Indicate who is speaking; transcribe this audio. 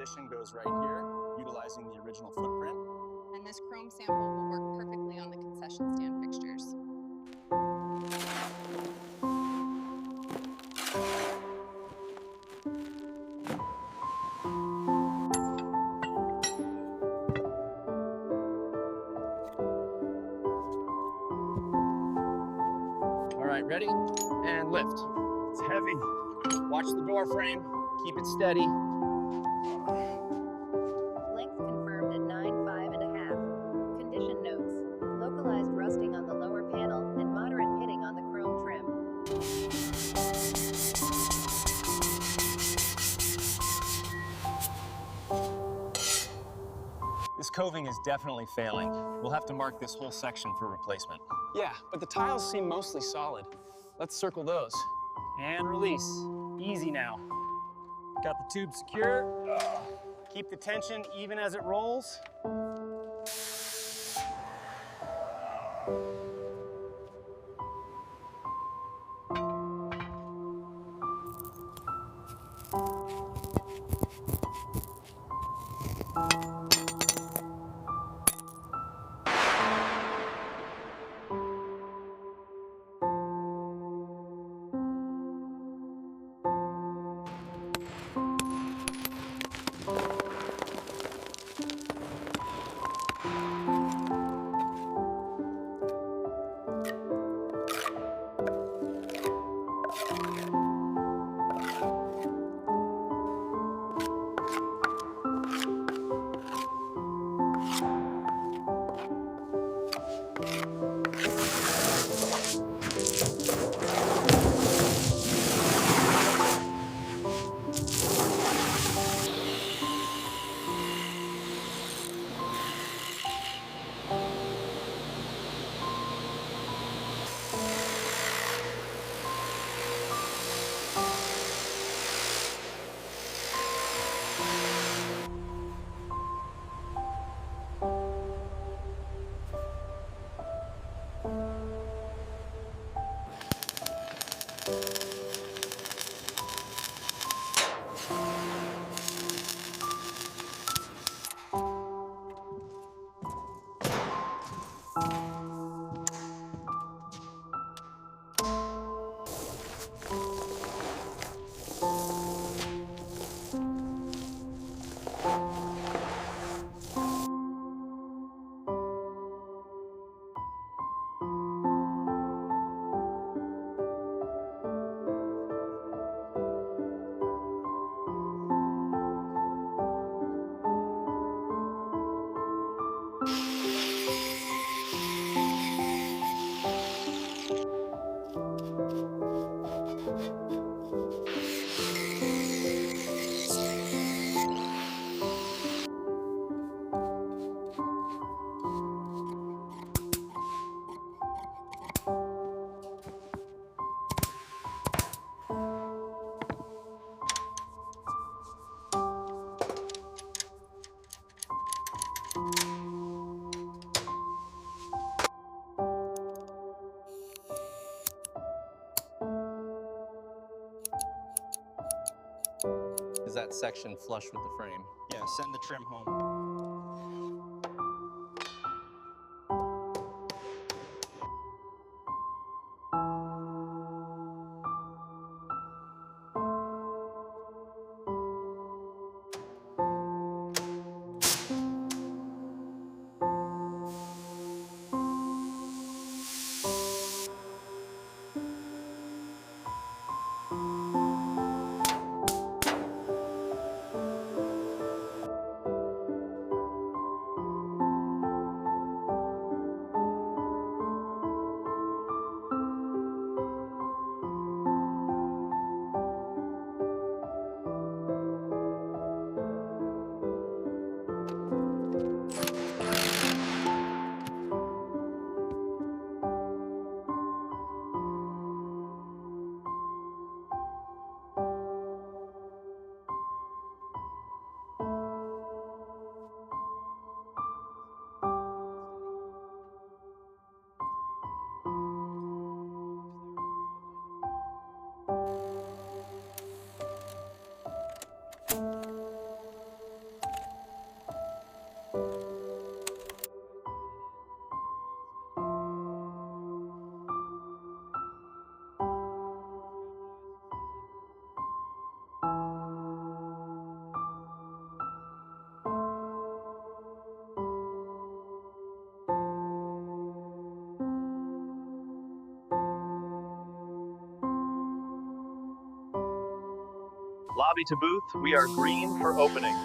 Speaker 1: addition goes right here, utilizing the original footprint.
Speaker 2: And this chrome sample will work perfectly on the concession stand fixtures.
Speaker 1: All right, ready? And lift. It's heavy. Watch the door frame. Keep it steady.
Speaker 3: Length confirmed at 9.5½. Condition notes: localized rusting on the lower panel and moderate pitting on the chrome trim.
Speaker 1: This coving is definitely failing. We'll have to mark this whole section for replacement.
Speaker 4: Yeah, but the tiles seem mostly solid. Let's circle those.
Speaker 5: And release. Easy now. Got the tube secure. Keep the tension even as it rolls.
Speaker 1: Is that section flush with the frame?
Speaker 5: Yeah, send the trim home.
Speaker 6: Lobby to booth, we are green for opening.